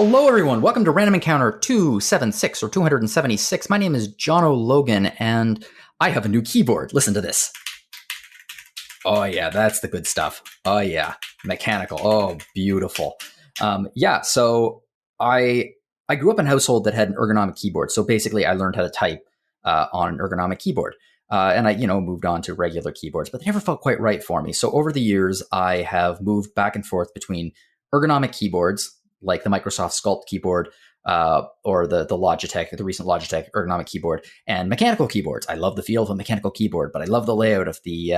Hello, everyone. Welcome to Random Encounter 276 or 276. My name is Jono Logan, and I have a new keyboard. Listen to this. Oh, yeah, that's the good stuff. Oh, yeah, mechanical. Oh, beautiful. So I grew up in a household that had an ergonomic keyboard. So basically, I learned how to type on an ergonomic keyboard. And I, moved on to regular keyboards, but they never felt quite right for me. So over the years, I have moved back and forth between ergonomic keyboards, like the Microsoft Sculpt keyboard or the Logitech, the recent Logitech ergonomic keyboard, and mechanical keyboards. I love the feel of a mechanical keyboard, but I love the layout of the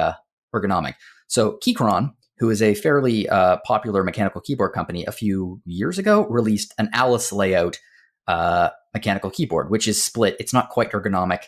ergonomic. So Keychron, who is a fairly popular mechanical keyboard company, a few years ago released an Alice layout mechanical keyboard, which is split. It's not quite ergonomic,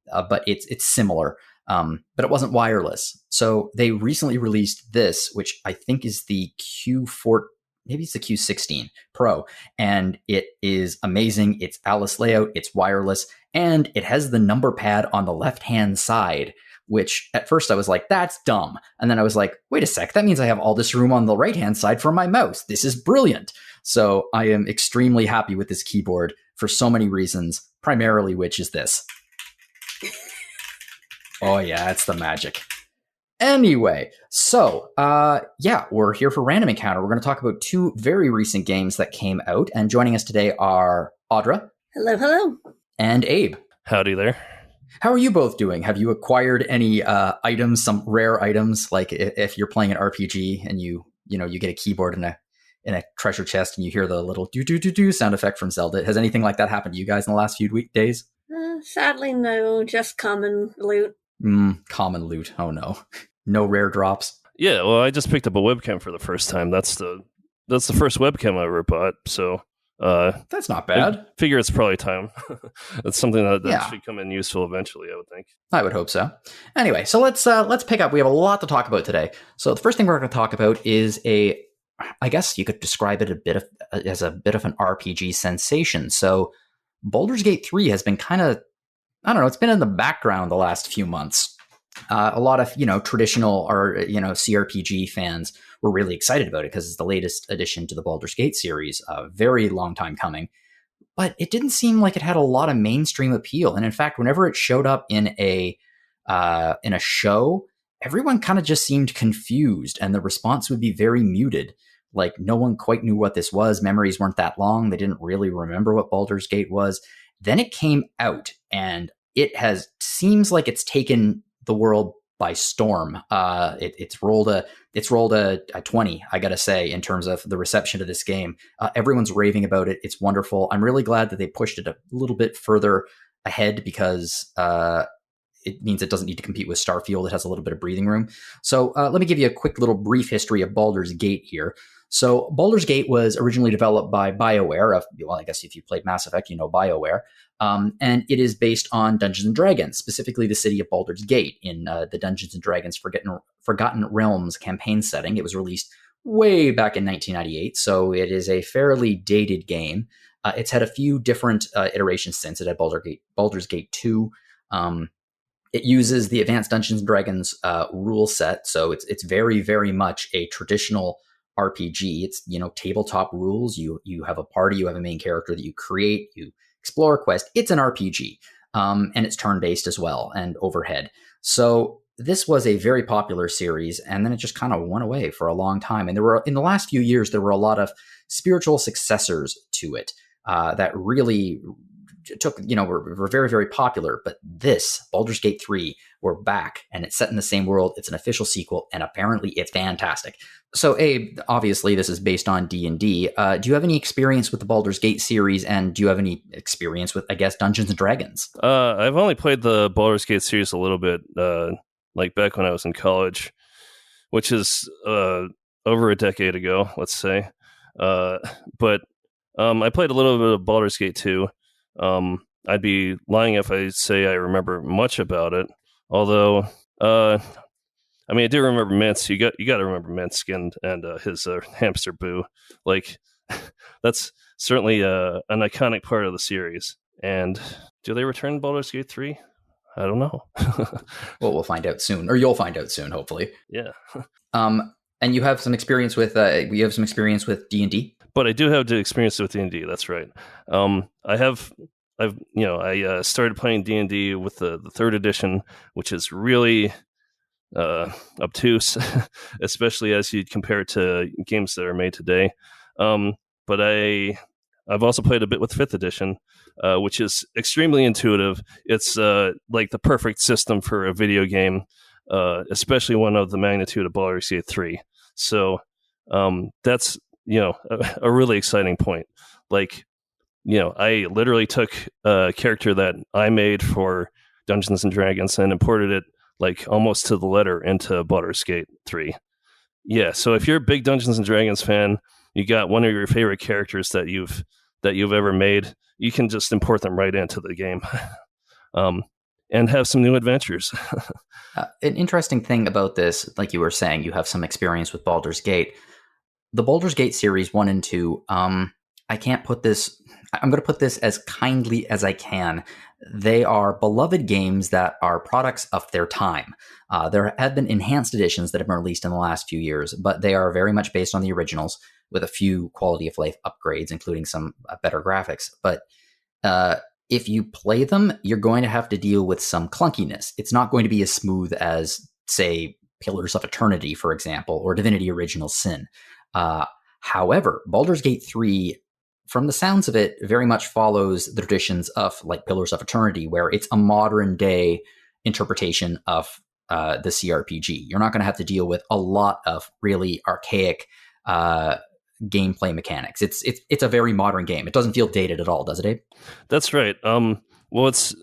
but it's similar, but it wasn't wireless. So they recently released this, which I think is the Q4. Maybe it's the Q16 Pro, and it is amazing. It's Alice layout, it's wireless, and it has the number pad on the left-hand side, which at first I was like, that's dumb. And then I was like, wait a sec, that means I have all this room on the right-hand side for my mouse. This is brilliant. So I am extremely happy with this keyboard for so many reasons, primarily which is this. Oh yeah, it's the magic. Anyway, so, we're here for Random Encounter. We're going to talk about two very recent games that came out, and joining us today are Audra. Hello, hello. And Abe. Howdy there. How are you both doing? Have you acquired any items, some rare items, like if you're playing an RPG and you get a keyboard in a treasure chest and you hear the little do-do-do-do sound effect from Zelda? Has anything like that happened to you guys in the last few days? Sadly, no, just common loot. Common loot. Oh, no. No rare drops. Yeah, well, I just picked up a webcam for the first time. That's the first webcam I ever bought. So that's not bad. I figure it's probably time. It's something that should come in useful eventually, I would think. I would hope so. Anyway, so let's pick up. We have a lot to talk about today. So the first thing we're going to talk about is I guess you could describe it as a bit of an RPG sensation. So Baldur's Gate 3 has been kind of, I don't know, it's been in the background the last few months. A lot of, traditional or, CRPG fans were really excited about it because it's the latest addition to the Baldur's Gate series, a very long time coming. But it didn't seem like it had a lot of mainstream appeal. And in fact, whenever it showed up in a show, everyone kind of just seemed confused and the response would be very muted. Like no one quite knew what this was. Memories weren't that long. They didn't really remember what Baldur's Gate was. Then it came out and seems like it's taken the world by storm. It's rolled a 20, I gotta say, in terms of the reception of this game. Everyone's raving about it. It's wonderful. I'm really glad that they pushed it a little bit further ahead because it means it doesn't need to compete with Starfield. It has a little bit of breathing room. So let me give you a quick little brief history of Baldur's Gate here. So Baldur's Gate was originally developed by BioWare. I guess if you played Mass Effect, you know BioWare. And it is based on Dungeons & Dragons, specifically the city of Baldur's Gate in the Dungeons & Dragons Forgotten Realms campaign setting. It was released way back in 1998, so it is a fairly dated game. It's had a few different iterations since. It had Baldur's Gate 2. It uses the Advanced Dungeons & Dragons rule set, so it's very, very much a traditional RPG. It's, tabletop rules. You have a party, you have a main character that you create, you explore a quest. It's an RPG, and it's turn-based as well and overhead. So this was a very popular series, and then it just kind of went away for a long time. And in the last few years, there were a lot of spiritual successors to it that really were very, very popular. But this, Baldur's Gate 3, we're back, and it's set in the same world. It's an official sequel, and apparently it's fantastic. So, Abe, obviously this is based on D&D. Do you have any experience with the Baldur's Gate series, and do you have any experience with, I guess, Dungeons & Dragons? I've only played the Baldur's Gate series a little bit, like back when I was in college, which is over a decade ago, let's say. But I played a little bit of Baldur's Gate 2. I'd be lying if I say I remember much about it. Although, I do remember Mintz. You got to remember Mintz and his hamster Boo. Like, that's certainly an iconic part of the series. And do they return Baldur's Gate 3? I don't know. Well, we'll find out soon, or you'll find out soon, hopefully. Yeah. And you have some experience with D&D? but I do have the experience with D&D. That's right. I started playing D&D with the third edition, which is really obtuse, especially as you compare it to games that are made today. But I've also played a bit with fifth edition, which is extremely intuitive. It's like the perfect system for a video game, especially one of the magnitude of Baldur's Gate 3. So that's a really exciting point. Like, I literally took a character that I made for Dungeons and Dragons and imported it like almost to the letter into Baldur's Gate 3. Yeah, so if you're a big Dungeons and Dragons fan, you got one of your favorite characters that you've ever made, you can just import them right into the game, and have some new adventures. An interesting thing about this, like you were saying, you have some experience with Baldur's Gate. The Baldur's Gate series 1 and 2, I can't put this... I'm going to put this as kindly as I can. They are beloved games that are products of their time. There have been enhanced editions that have been released in the last few years, but they are very much based on the originals with a few quality of life upgrades, including some better graphics. But if you play them, you're going to have to deal with some clunkiness. It's not going to be as smooth as, say, Pillars of Eternity, for example, or Divinity Original Sin. However, Baldur's Gate 3, from the sounds of it, very much follows the traditions of like Pillars of Eternity, where it's a modern day interpretation of the CRPG. You're not going to have to deal with a lot of really archaic gameplay mechanics. It's a very modern game. It doesn't feel dated at all, does it, Abe? That's right. Baldur's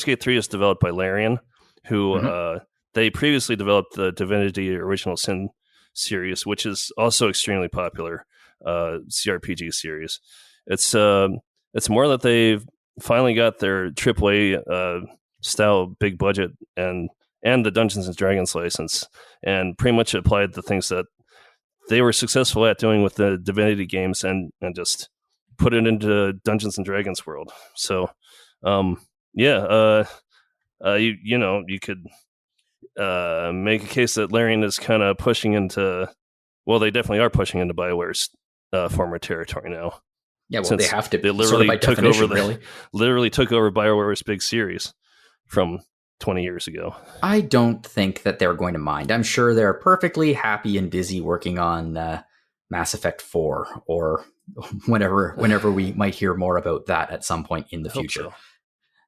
Gate 3 is developed by Larian, who they previously developed the Divinity Original Sin series, which is also extremely popular CRPG series. It's more that they've finally got their AAA style big budget and the Dungeons and Dragons license, and pretty much applied the things that they were successful at doing with the Divinity games and just put it into Dungeons and Dragons world. So you could make a case that Larian is kind of pushing into, well, they definitely are pushing into BioWare's former territory now. Yeah, well, they have to. They literally took over BioWare's big series from 20 years ago. I don't think that they're going to mind. I'm sure they're perfectly happy and busy working on Mass Effect 4 or whenever we might hear more about that at some point in the future. So.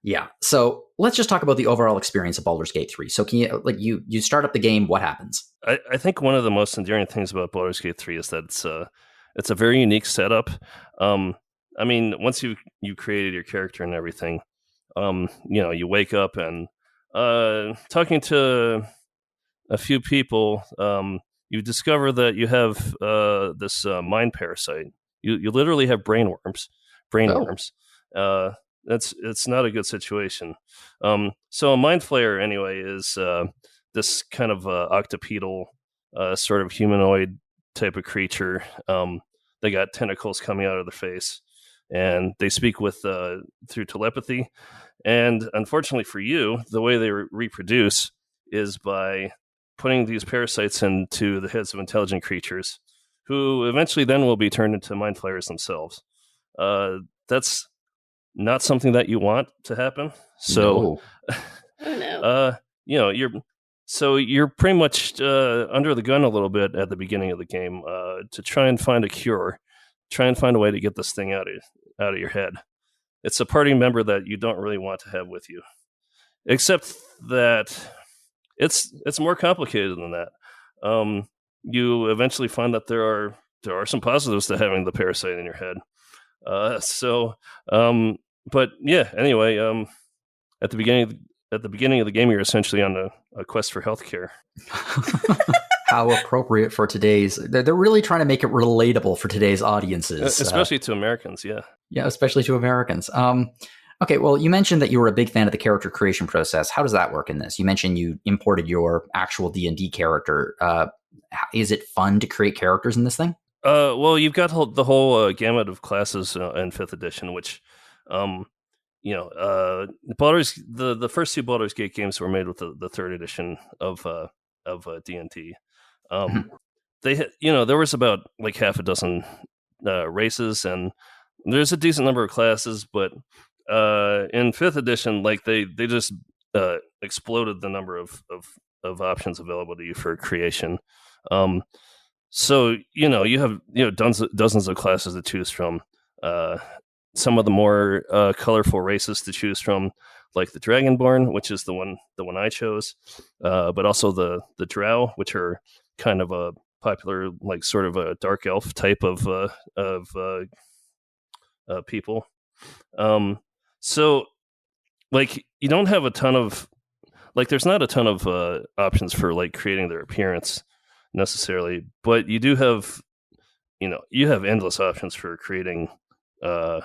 Yeah. So let's just talk about the overall experience of Baldur's Gate 3. So can you start up the game, what happens? I think one of the most endearing things about Baldur's Gate 3 is that it's a very unique setup. I mean, once you created your character and everything, you wake up and talking to a few people, you discover that you have this mind parasite. You literally have brain worms. It's not a good situation. So a mind flayer, anyway, is this kind of octopedal sort of humanoid type of creature. They got tentacles coming out of their face, and they speak with through telepathy. And unfortunately for you, the way they reproduce is by putting these parasites into the heads of intelligent creatures, who eventually then will be turned into mind flayers themselves. That's not something that you want to happen. So, you're pretty much under the gun a little bit at the beginning of the game to try and find a cure, try and find a way to get this thing out of your head. It's a party member that you don't really want to have with you, except that it's more complicated than that. You eventually find that there are some positives to having the parasite in your head. But yeah, anyway, at the beginning of the game, you're essentially on a quest for healthcare. How appropriate for today's. They're really trying to make it relatable for today's audiences, especially to Americans. Yeah, especially to Americans. Okay, well, you mentioned that you were a big fan of the character creation process. How does that work in this? You mentioned you imported your actual D&D character. Is it fun to create characters in this thing? Well, you've got the whole gamut of classes in 5th edition, which, the first two Baldur's Gate games were made with the 3rd edition of D&D. They had, there was about like half a dozen races, and there's a decent number of classes, but in 5th edition, like they just exploded the number of options available to you for creation. So you have dozens of classes to choose from. Some of the more colorful races to choose from, like the Dragonborn, which is the one I chose, but also the Drow, which are kind of a popular, like sort of a dark elf type of people. So like you don't have a ton of there's not a ton of options for like creating their appearance necessarily, but you do have you have endless options for creating the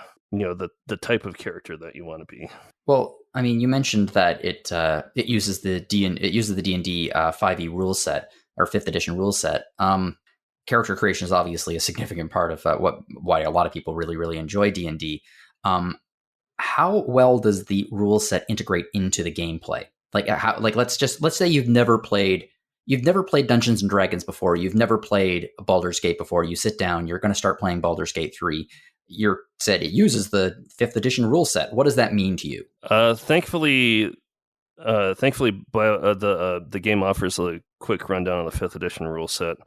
type of character that you want to be. Well, I mean, you mentioned that it uses the D&D 5e rule set or 5th edition rule set. Character creation is obviously a significant part of why a lot of people really, really enjoy D&D. How well does the rule set integrate into the gameplay? Let's say you've never played Dungeons and Dragons before. You've never played Baldur's Gate before. You sit down, you're going to start playing Baldur's Gate 3. You said it uses the 5th edition rule set. What does that mean to you? Thankfully, the game offers a quick rundown of the 5th edition rule set.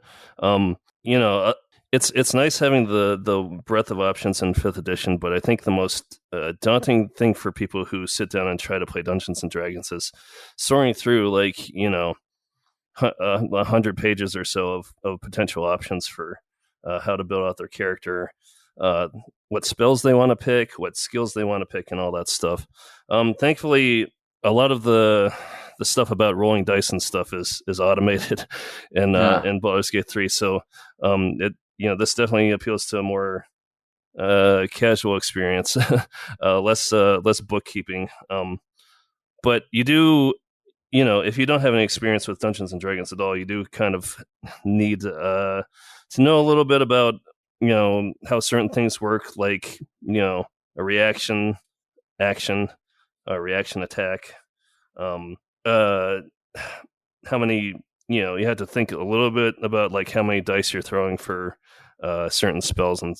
It's nice having the breadth of options in 5th edition, but I think the most daunting thing for people who sit down and try to play Dungeons and Dragons is soaring through 100 pages or so of potential options for how to build out their character, what spells they want to pick, what skills they want to pick, and all that stuff. Thankfully, a lot of the stuff about rolling dice and stuff is automated in Baldur's Gate 3. So this definitely appeals to a more casual experience, less bookkeeping. But you do, if you don't have any experience with Dungeons and Dragons at all, you do kind of need to know a little bit about how certain things work, like a reaction action, a reaction attack. How many you have to think a little bit about like how many dice you're throwing for certain spells and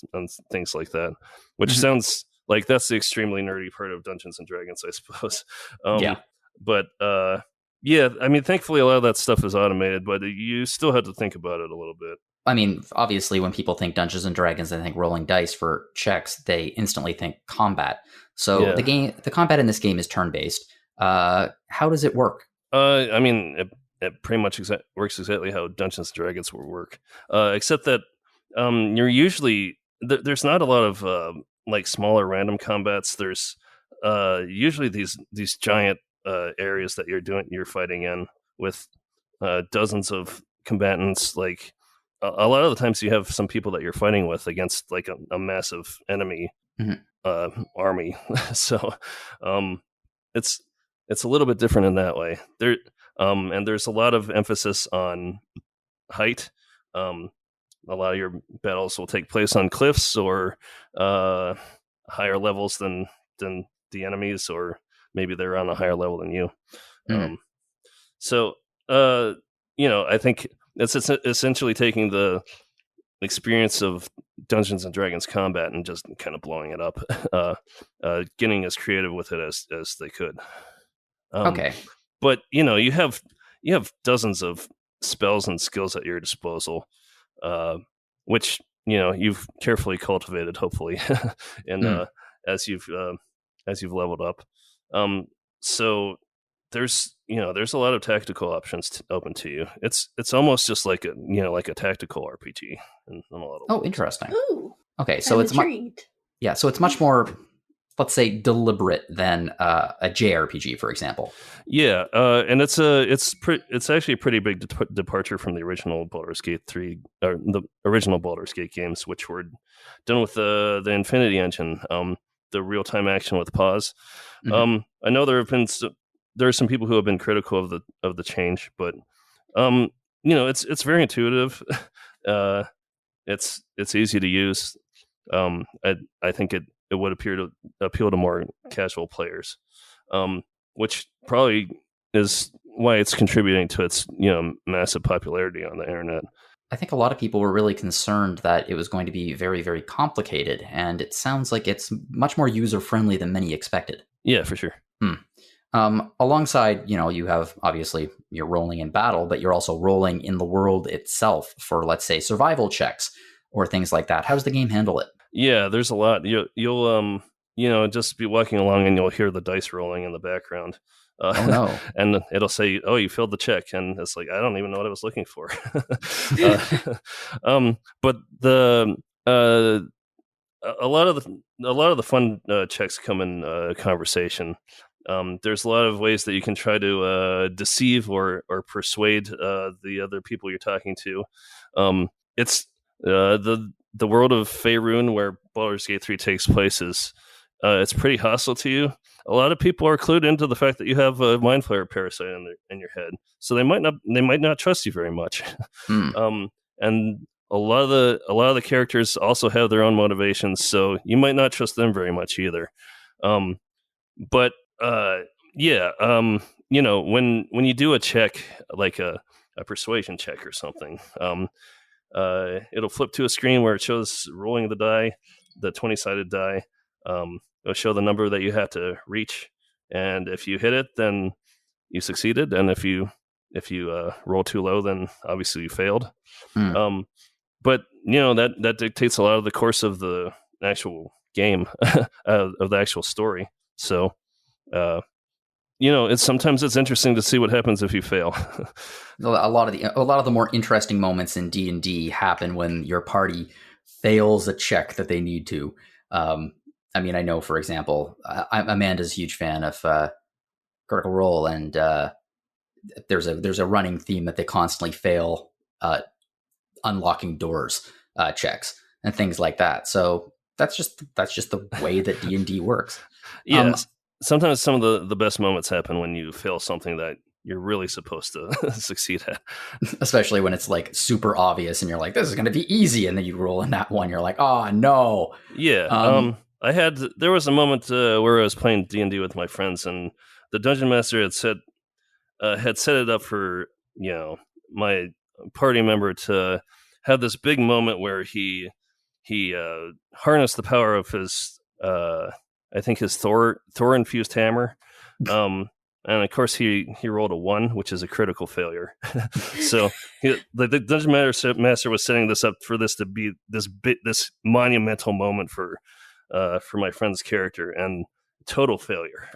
things like that, which sounds like that's the extremely nerdy part of Dungeons and Dragons, I suppose. But I mean, thankfully a lot of that stuff is automated, but you still have to think about it a little bit. I mean, obviously, when people think Dungeons and Dragons, they think rolling dice for checks. They instantly think combat. So the combat in this game is turn-based. How does it work? I mean, it pretty much works exactly how Dungeons and Dragons will work, except that you're usually there's not a lot of smaller random combats. There's usually these giant areas that you're fighting in with dozens of combatants. Like a lot of the times, you have some people that you're fighting with against like a massive enemy army. So it's a little bit different in that way. And there's a lot of emphasis on height. A lot of your battles will take place on cliffs or higher levels than the enemies, or maybe they're on a higher level than you. So I think it's essentially taking the experience of Dungeons and Dragons combat and just kind of blowing it up, getting as creative with it as they could. Okay, but you have dozens of spells and skills at your disposal, which you've carefully cultivated, hopefully, and as you've leveled up. So there's a lot of tactical options open to you. It's almost just like a tactical RPG in a lot of ways. Interesting. Ooh, Okay, so it's so it's much more, let's say, deliberate than a JRPG, for example. Yeah, and it's actually a pretty big departure from the original Baldur's Gate 3, or the original Baldur's Gate games, which were done with the Infinity Engine, the real time action with pause. I know there are some people who have been critical of the change, but it's very intuitive. It's easy to use. I think it would appeal to more casual players, which probably is why it's contributing to its massive popularity on the internet. I think a lot of people were really concerned that it was going to be very, very complicated, and it sounds like it's much more user-friendly than many expected. Yeah, for sure. Alongside, you have, obviously, you're rolling in battle, but you're also rolling in the world itself for, let's say, survival checks or things like that. How does the game handle it? Yeah, there's a lot. You'll just be walking along and you'll hear the dice rolling in the background. Oh, no. And it'll say, "Oh, you failed the check," and it's like, I don't even know what I was looking for. But a lot of the fun checks come in conversation. There's a lot of ways that you can try to deceive or persuade the other people you're talking to. It's the world of Faerun, where Baldur's Gate 3 takes place, is it's pretty hostile to you. A lot of people are clued into the fact that you have a mind flayer parasite in your head, so they might not trust you very much. And a lot of the characters also have their own motivations, so you might not trust them very much either. But when you do a check, like a persuasion check or something, it'll flip to a screen where it shows rolling the die, the 20-sided die. It'll show the number that you have to reach, and if you hit it, then you succeeded, and if you roll too low, then obviously you failed. But that dictates a lot of the course of the actual game, of the actual story. So sometimes it's interesting to see what happens if you fail. A lot of the more interesting moments in D&D happen when your party fails a check that they need to. I know, for example, Amanda's a huge fan of Critical Role, and there's a running theme that they constantly fail unlocking doors checks and things like that. So that's just the way that D&D works. Yes. Sometimes some of the best moments happen when you fail something that you're really supposed to succeed at. Especially when it's like super obvious and you're like, this is going to be easy. And then you roll in that one. You're like, oh, no. Yeah. There was a moment where I was playing D&D with my friends, and the dungeon master had set it up for, my party member to have this big moment where he harnessed the power of his, I think his Thor infused hammer. And of course he rolled a 1, which is a critical failure. So the dungeon master was setting this up for this to be this monumental moment for my friend's character, and total failure.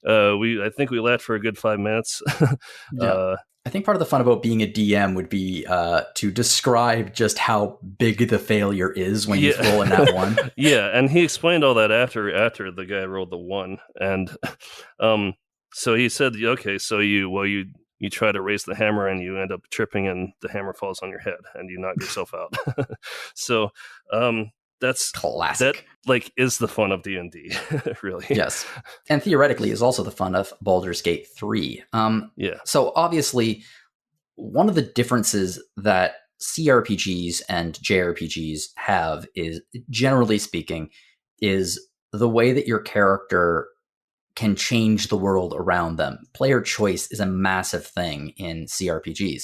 I think we laughed for a good 5 minutes. Yeah. I think part of the fun about being a DM would be to describe just how big the failure is when you roll in that 1. Yeah, and he explained all that after the guy rolled the 1, and so he said, okay, so you try to raise the hammer and you end up tripping and the hammer falls on your head and you knock yourself out. So that's classic. That is the fun of D&D, really. Yes, and theoretically is also the fun of Baldur's Gate 3. Yeah. So obviously, one of the differences that CRPGs and JRPGs have is, generally speaking, is the way that your character can change the world around them. Player choice is a massive thing in CRPGs.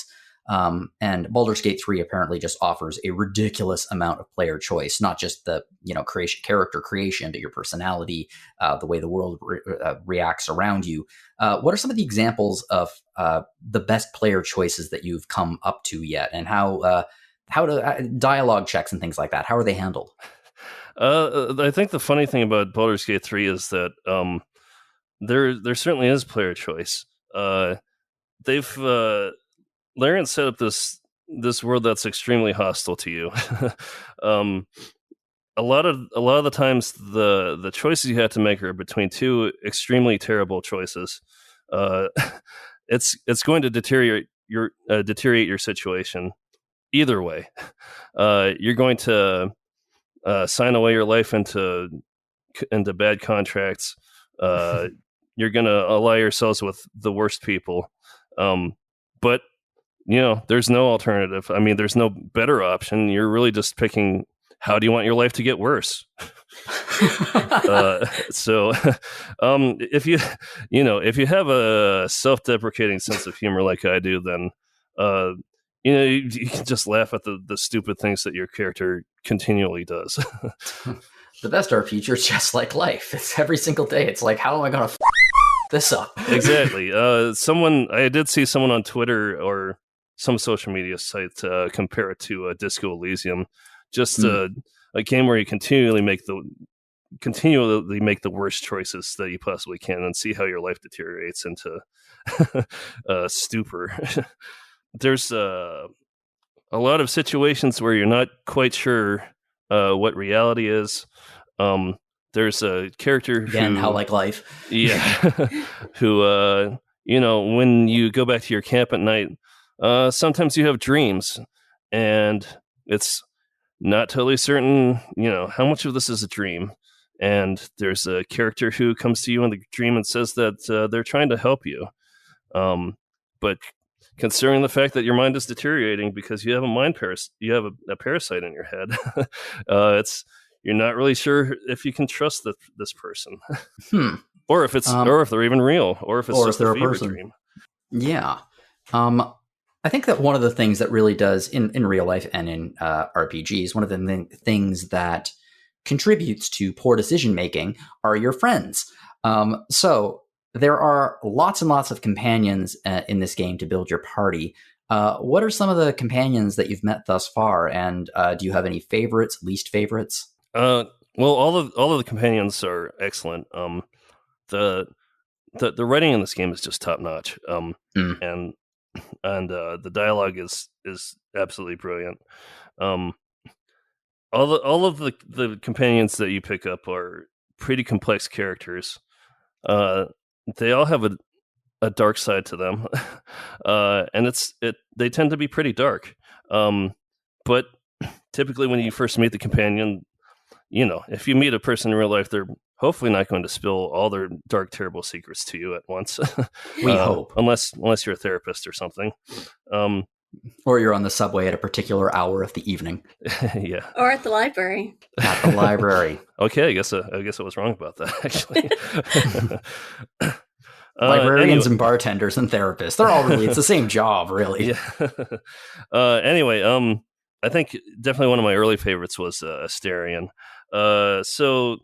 And Baldur's Gate 3 apparently just offers a ridiculous amount of player choice, not just the character creation, but your personality, the way the world reacts around you. What are some of the examples of the best player choices that you've come up to yet, and how to dialogue checks and things like that? How are they handled? I think the funny thing about Baldur's Gate 3 is that there certainly is player choice. Larian set up this world that's extremely hostile to you. A lot of the times, the choices you have to make are between two extremely terrible choices. It's going to deteriorate your situation either way. You're going to sign away your life into bad contracts. You're going to ally yourselves with the worst people. But there's no alternative. I mean, there's no better option. You're really just picking, how do you want your life to get worse? So if you have a self-deprecating sense of humor like I do, then you can just laugh at the stupid things that your character continually does. The best RPG is just like life. It's every single day. It's like, how am I going to this up? Exactly. I did see someone on Twitter or some social media site compare it to Disco Elysium, just a game where you continually make the worst choices that you possibly can and see how your life deteriorates into stupor. There's a lot of situations where you're not quite sure what reality is. There's a character Again, how like life. Yeah. Who, when you go back to your camp at night, sometimes you have dreams, and it's not totally certain, how much of this is a dream. And there's a character who comes to you in the dream and says that they're trying to help you. But considering the fact that your mind is deteriorating because you have a parasite in your head, you're not really sure if you can trust this person, or if they're even real, or if it's just a fever dream. Yeah, I think that one of the things that really does in real life and in RPGs, one of the things that contributes to poor decision making are your friends. So there are lots and lots of companions in this game to build your party. What are some of the companions that you've met thus far, and do you have any favorites, least favorites? Well, all of the companions are excellent. The writing in this game is just top notch. And the dialogue is absolutely brilliant. All of the companions that you pick up are pretty complex characters. They all have a dark side to them, and they tend to be pretty dark. But typically, when you first meet the companion, if you meet a person in real life, they're hopefully not going to spill all their dark, terrible secrets to you at once. We hope, unless you're a therapist or something, or you're on the subway at a particular hour of the evening. Yeah, or at the library. At the library. Okay, I guess I was wrong about that, actually. Librarians and bartenders and therapists—they're all it's the same job, really. Yeah. Anyway, I think definitely one of my early favorites was Asterion. So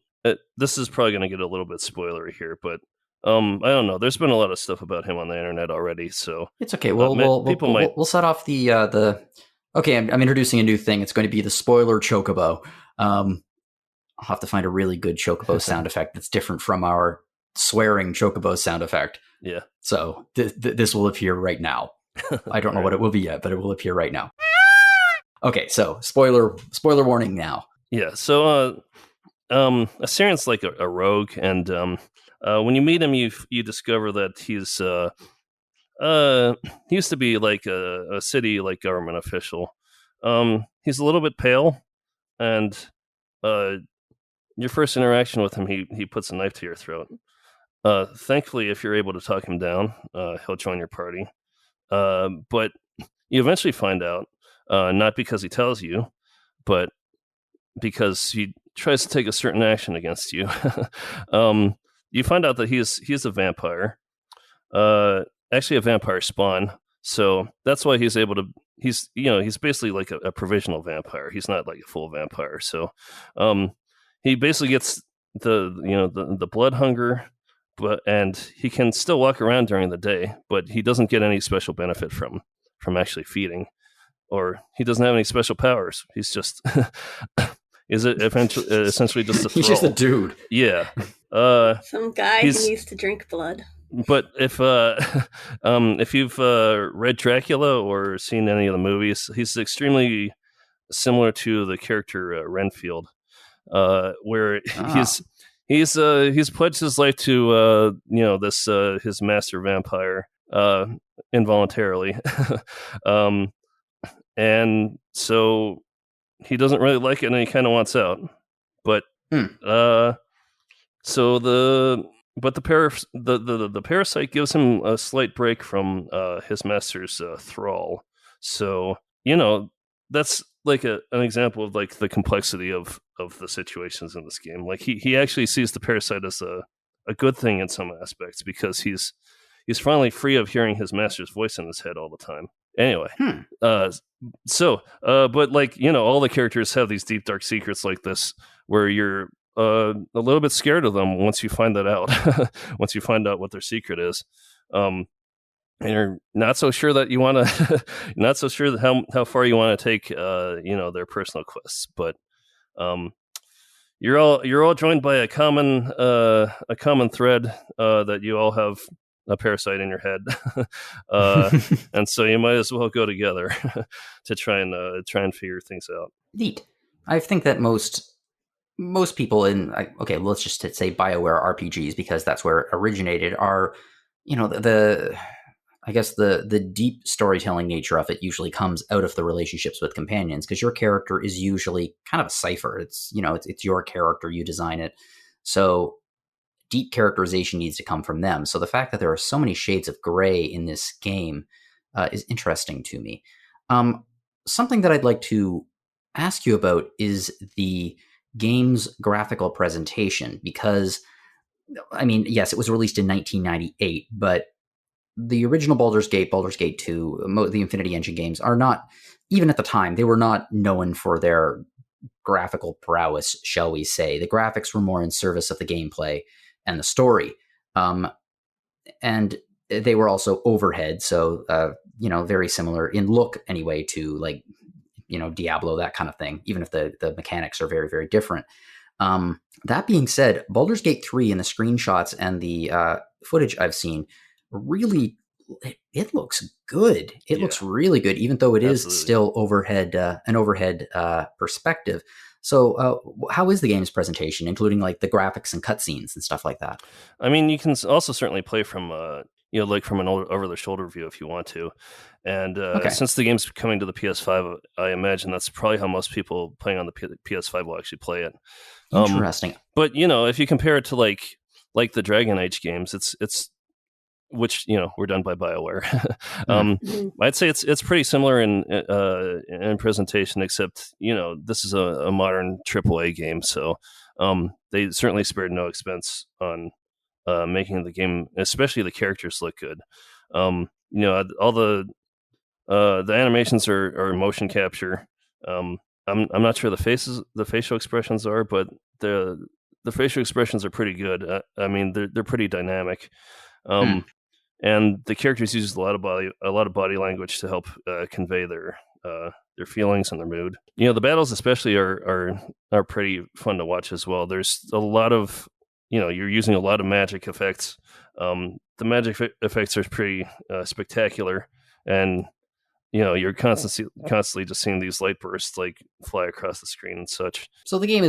this is probably going to get a little bit spoilery here, but I don't know. There's been a lot of stuff about him on the internet already, so it's okay. We'll set off the. Okay, I'm introducing a new thing. It's going to be the spoiler chocobo. I'll have to find a really good chocobo sound effect that's different from our swearing chocobo sound effect. Yeah. So this will appear right now. I don't know what it will be yet, but it will appear right now. Okay, so spoiler warning now. Yeah, so Assyrian's like a rogue, and when you meet him, you discover that he's he used to be like a city like government official. He's a little bit pale, and your first interaction with him, he puts a knife to your throat. Thankfully, if you're able to talk him down, he'll join your party. But you eventually find out, not because he tells you, but because he tries to take a certain action against you. You find out that he's a vampire, actually a vampire spawn. So that's why he's able to. He's basically like a provisional vampire. He's not like a full vampire. So he basically gets the blood hunger, and he can still walk around during the day, but he doesn't get any special benefit from actually feeding, or he doesn't have any special powers. He's just essentially just a thrall. He's just a dude. Yeah. Some guy who needs to drink blood. But if you've read Dracula or seen any of the movies, he's extremely similar to the character Renfield, where he's pledged his life to this his master vampire involuntarily, and so he doesn't really like it, and he kind of wants out. But the parasite gives him a slight break from his master's thrall. So that's like an example of like the complexity of the situations in this game. Like he actually sees the parasite as a good thing in some aspects, because he's finally free of hearing his master's voice in his head all the time. Anyway, but like, all the characters have these deep, dark secrets like this, where you're a little bit scared of them once you find that out. Once you find out what their secret is, and you're not so sure that you want to, not so sure that how far you want to take, their personal quests. But you're all joined by a common thread that you all have a parasite in your head, and so you might as well go together to try and figure things out. Neat. I think that most people let's just say BioWare RPGs, because that's where it originated, are, the deep storytelling nature of it usually comes out of the relationships with companions, because your character is usually kind of a cipher. It's your character, you design it, so deep characterization needs to come from them. So the fact that there are so many shades of gray in this game is interesting to me. Something that I'd like to ask you about is the game's graphical presentation, because, yes, it was released in 1998, but the original Baldur's Gate 2, the Infinity Engine games are not, even at the time, they were not known for their graphical prowess, shall we say. The graphics were more in service of the gameplay and the story. And they were also overhead, so, very similar in look anyway to, like, Diablo, that kind of thing, even if the mechanics are very, very different. That being said, Baldur's Gate 3 and the screenshots and the footage I've seen, really, it looks good. It looks really good, even though it is still an overhead perspective. So how is the game's presentation, including like the graphics and cutscenes and stuff like that? You can also certainly play from from an over-the-shoulder view if you want to. And since the game's coming to the PS5, I imagine that's probably how most people playing on the PS5 will actually play it. Interesting. But if you compare it to like the Dragon Age games, it's which were done by BioWare. I'd say it's pretty similar in presentation, except this is a modern AAA game, so they certainly spared no expense on making the game, especially the characters, look good. All the animations are motion capture. I'm not sure the facial expressions are, but the facial expressions are pretty good. They're pretty dynamic. And the characters use a lot of body language to help convey their feelings and their mood. The battles especially are pretty fun to watch as well. There's a lot of you're using a lot of magic effects. The magic effects are pretty spectacular, and you're constantly just seeing these light bursts like fly across the screen and such. So the game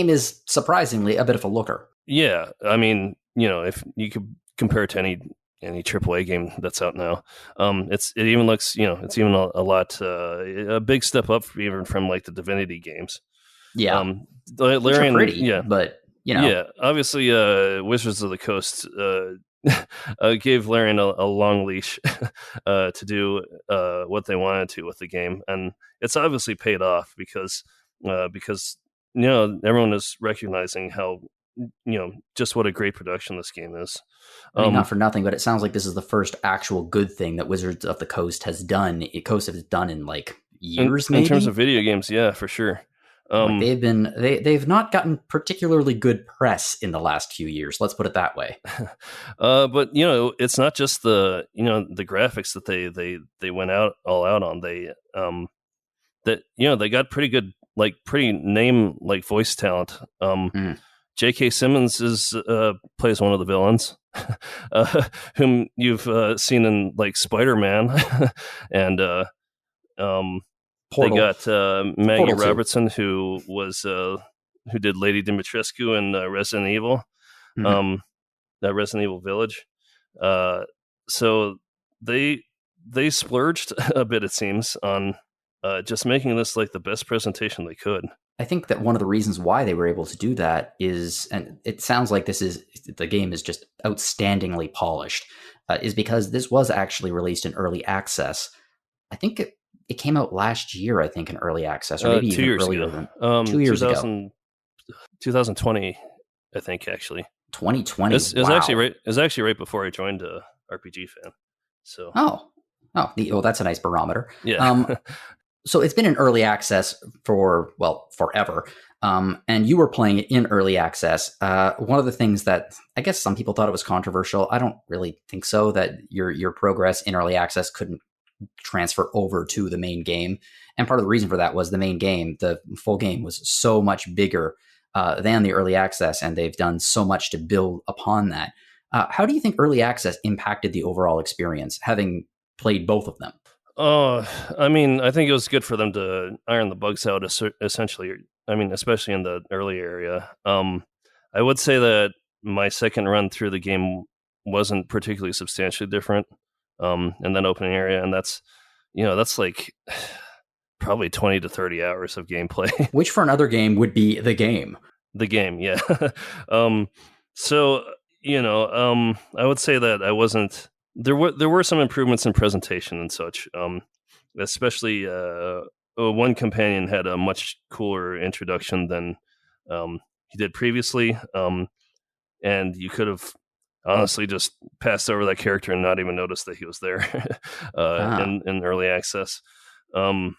is surprisingly a bit of a looker. Yeah, if you could compare it to any AAA game that's out now, it even looks, it's even a lot a big step up even from like the Divinity games. Yeah, Larian, pretty, but yeah, obviously, Wizards of the Coast gave Larian a long leash to do what they wanted to with the game, and it's obviously paid off because everyone is recognizing how just what a great production this game is. Not for nothing, but it sounds like this is the first actual good thing that Wizards of the Coast has done. Has done in like years, maybe, in terms of video games. Yeah, for sure. They've not gotten particularly good press in the last few years. Let's put it that way. But it's not just the graphics that they went all out on. They they got pretty good, like pretty name like voice talent. J.K. Simmons plays one of the villains, whom you've seen in like Spider-Man, and Portal. They got Maggie Robertson, who did Lady Dimitrescu in Resident Evil, Resident Evil Village. So they splurged a bit, it seems, on just making this like the best presentation they could. I think that one of the reasons why they were able to do that is, and it sounds like the game is just outstandingly polished, is because this was actually released in early access. I think it came out last year, I think, in early access, or maybe even earlier than 2 years ago. 2020, I think, actually. 2020. It was actually right before I joined RPG Fan. So. Oh, Oh, well, that's a nice barometer. Yeah. So it's been in early access for, well, forever. And you were playing it in early access. One of the things that I guess some people thought it was controversial, I don't really think so, that your progress in early access couldn't transfer over to the main game. And part of the reason for that was the main game, the full game, was so much bigger than the early access, and they've done so much to build upon that. How do you think early access impacted the overall experience, having played both of them? Oh, I mean, I think it was good for them to iron the bugs out, essentially. I mean, especially in the early area. I would say that my second run through the game wasn't particularly substantially different in that opening area, and that's like probably 20 to 30 hours of gameplay. Which for another game would be the game. The game, yeah. So, I would say that I wasn't... There were some improvements in presentation and such, especially one companion had a much cooler introduction than he did previously, and you could have honestly just passed over that character and not even noticed that he was there in early access. But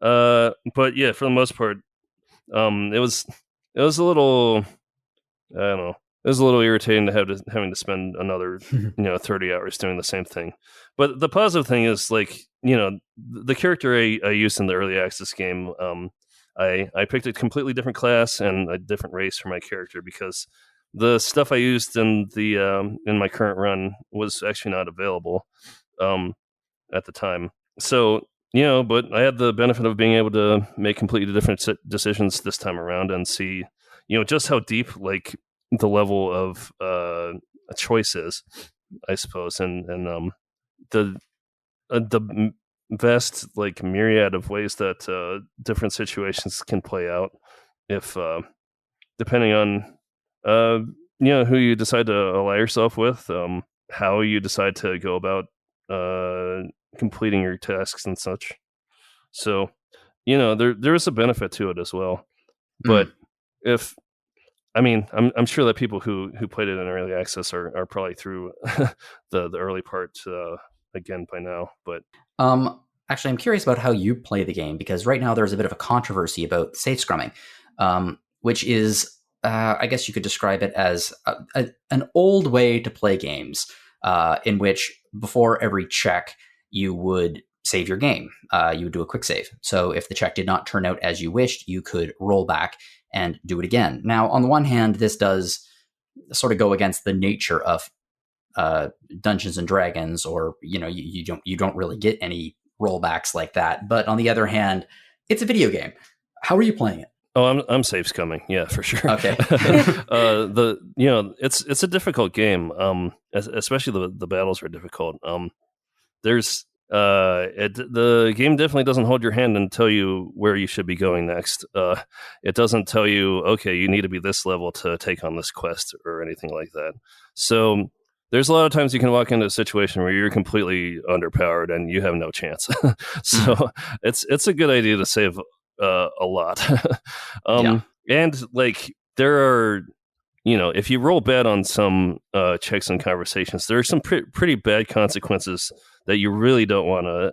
yeah, for the most part, it was a little, I don't know. It was a little irritating to having to spend another 30 hours doing the same thing. But the positive thing is, like, the character I used in the early access game, I picked a completely different class and a different race for my character, because the stuff I used in my current run was actually not available at the time. So, but I had the benefit of being able to make completely different decisions this time around and see, just how deep, like, the level of choice is, I suppose, and the vast, like, myriad of ways that different situations can play out, if depending on who you decide to ally yourself with, how you decide to go about completing your tasks and such. So, there is a benefit to it as well. But I'm sure that people who played it in early access are probably through the early part again by now. But actually, I'm curious about how you play the game, because right now there's a bit of a controversy about safe scrumming, which is, I guess you could describe it as an old way to play games, in which before every check you would save your game. You would do a quick save. So if the check did not turn out as you wished, you could roll back and do it again. Now, on the one hand, this does sort of go against the nature of Dungeons and Dragons, or you don't really get any rollbacks like that. But on the other hand, it's a video game. How are you playing it? Oh, I'm safe scumming. Yeah, for sure. Okay. It's a difficult game. Especially the battles are difficult. The game definitely doesn't hold your hand and tell you where you should be going next. It doesn't tell you, okay, you need to be this level to take on this quest or anything like that. So there's a lot of times you can walk into a situation where you're completely underpowered and you have no chance. So it's a good idea to save a lot. And, like, there are, if you roll bad on some checks and conversations, there are some pretty bad consequences that you really don't want to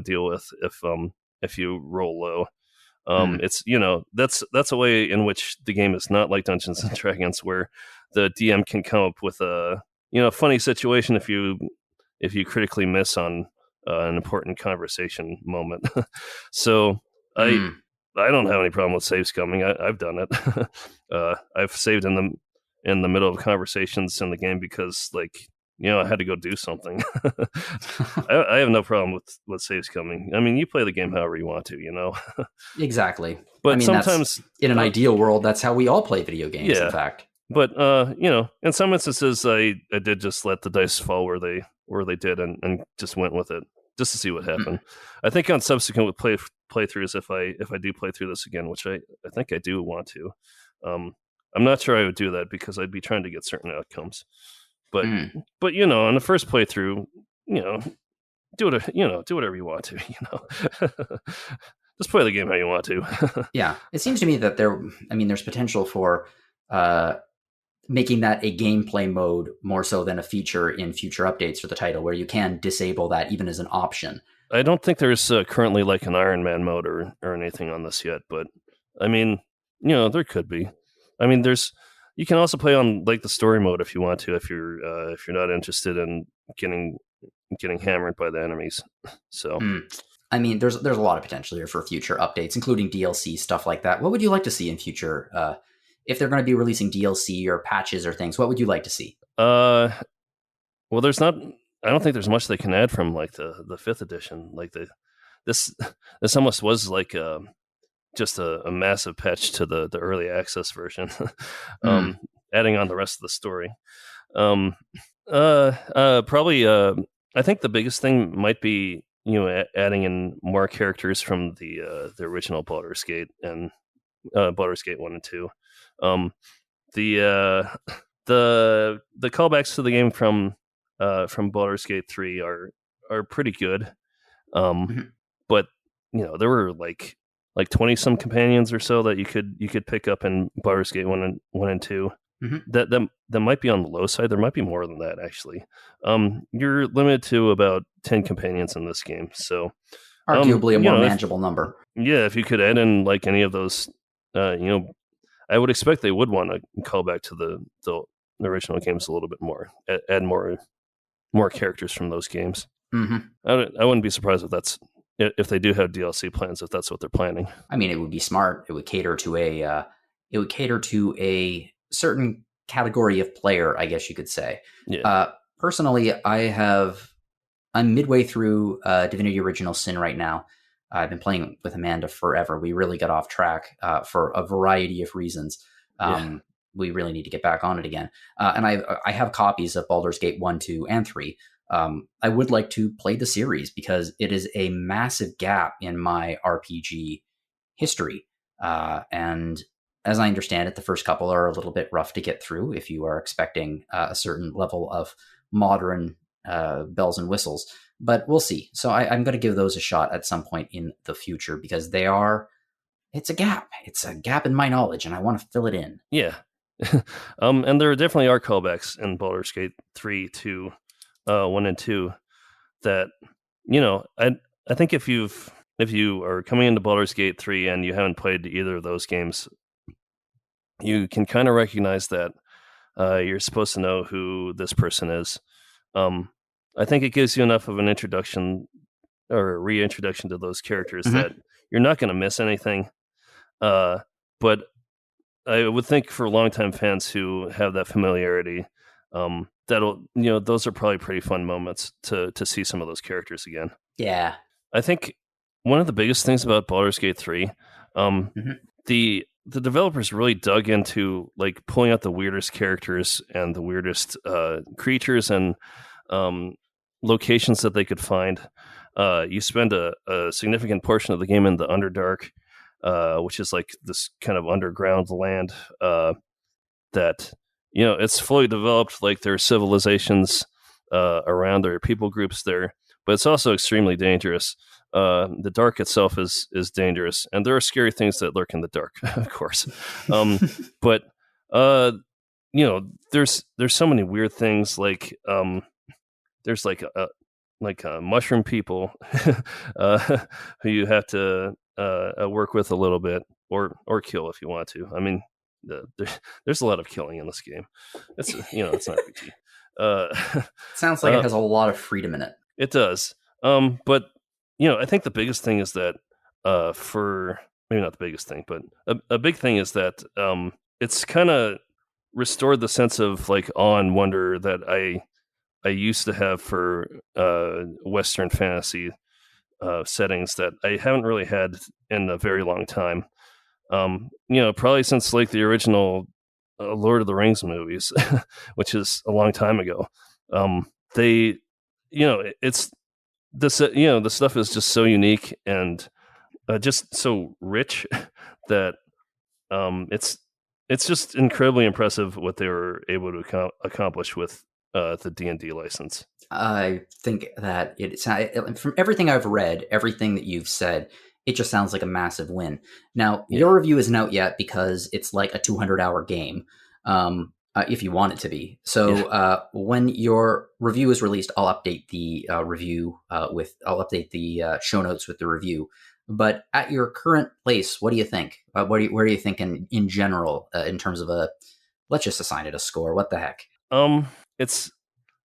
deal with if you roll low. It's that's a way in which the game is not like Dungeons and Dragons, where the DM can come up with a funny situation if you critically miss on an important conversation moment. So I don't have any problem with save scumming. I've done it. I've saved in the middle of conversations in the game because, like, I had to go do something. I have no problem with save scumming. I mean, you play the game however you want to, Exactly. But sometimes, in an ideal world, that's how we all play video games, in fact. But, in some instances, I did just let the dice fall where they did and just went with it just to see what happened. I think on subsequent playthroughs, if I do play through this again, which I think I do want to, I'm not sure I would do that because I'd be trying to get certain outcomes. But on the first playthrough, do whatever you want to, just play the game how you want to. Yeah, it seems to me that there's potential for making that a gameplay mode more so than a feature in future updates for the title, where you can disable that even as an option. I don't think there's currently like an Iron Man mode or anything on this yet, but I mean, there could be. I mean, you can also play on like the story mode if you want to, if you're not interested in getting hammered by the enemies. So, I mean, there's a lot of potential here for future updates, including DLC, stuff like that. What would you like to see in future? If they're going to be releasing DLC or patches or things, what would you like to see? Well, there's not. I don't think there's much they can add from like the 5th edition. Like this almost was like just a massive patch to the early access version, adding on the rest of the story. Probably. I think the biggest thing might be adding in more characters from the original Baldur's Gate and Baldur's Gate 1 and 2. The callbacks to the game from Baldur's Gate 3 are pretty good. But there were like 20 some companions or so that you could pick up in Baldur's Gate 1 and 2. That might be on the low side. There might be more than that actually. You're limited to about 10 companions in this game, so arguably a more manageable number. Yeah, if you could add in like any of those, I would expect they would want to call back to the original games a little bit more, add more characters from those games. I wouldn't be surprised if they do have DLC plans, if that's what they're planning. I mean, it would be smart. It would cater to a certain category of player, I guess you could say. Yeah. Personally, I'm midway through Divinity Original Sin right now. I've been playing with Amanda forever. We really got off track for a variety of reasons. We really need to get back on it again. And I have copies of Baldur's Gate 1, 2, and 3. I would like to play the series because it is a massive gap in my RPG history. And as I understand it, the first couple are a little bit rough to get through if you are expecting a certain level of modern bells and whistles. But we'll see. So I'm going to give those a shot at some point in the future because it's a gap. It's a gap in my knowledge, and I want to fill it in. Yeah. And there definitely are callbacks in Baldur's Gate 3 to 1 and 2 that, I think if you are coming into Baldur's Gate 3 and you haven't played either of those games, you can kind of recognize that you're supposed to know who this person is. I think it gives you enough of an introduction or a reintroduction to those characters that you're not going to miss anything. But I would think for longtime fans who have that familiarity, those are probably pretty fun moments to see some of those characters again. Yeah. I think one of the biggest things about Baldur's Gate 3, the developers really dug into like pulling out the weirdest characters and the weirdest creatures and locations that they could find. You spend a significant portion of the game in the Underdark, which is like this kind of underground land that, it's fully developed. Like there are civilizations around, there are people groups there, but it's also extremely dangerous. The dark itself is dangerous, and there are scary things that lurk in the dark, of course. But there's so many weird things. Like there's like mushroom people who you have to work with a little bit, or kill if you want to. I mean, there's a lot of killing in this game. It's it's not RPG. Sounds like it has a lot of freedom in it. It does. But I think the biggest thing is that maybe not the biggest thing, but a big thing is that it's kind of restored the sense of like awe and wonder that I used to have for Western fantasy settings that I haven't really had in a very long time. Probably since like the original Lord of the Rings movies, which is a long time ago. It's this, the stuff is just so unique and just so rich that it's just incredibly impressive what they were able to accomplish with the D&D license. I think that from everything I've read, everything that you've said, it just sounds like a massive win. Now, your review isn't out yet because it's like a 200-hour game. if you want it to be. So when your review is released, I'll update the review I'll update the show notes with the review. But at your current place, what do you think? Where do you think in general in terms of let's just assign it a score. What the heck? It's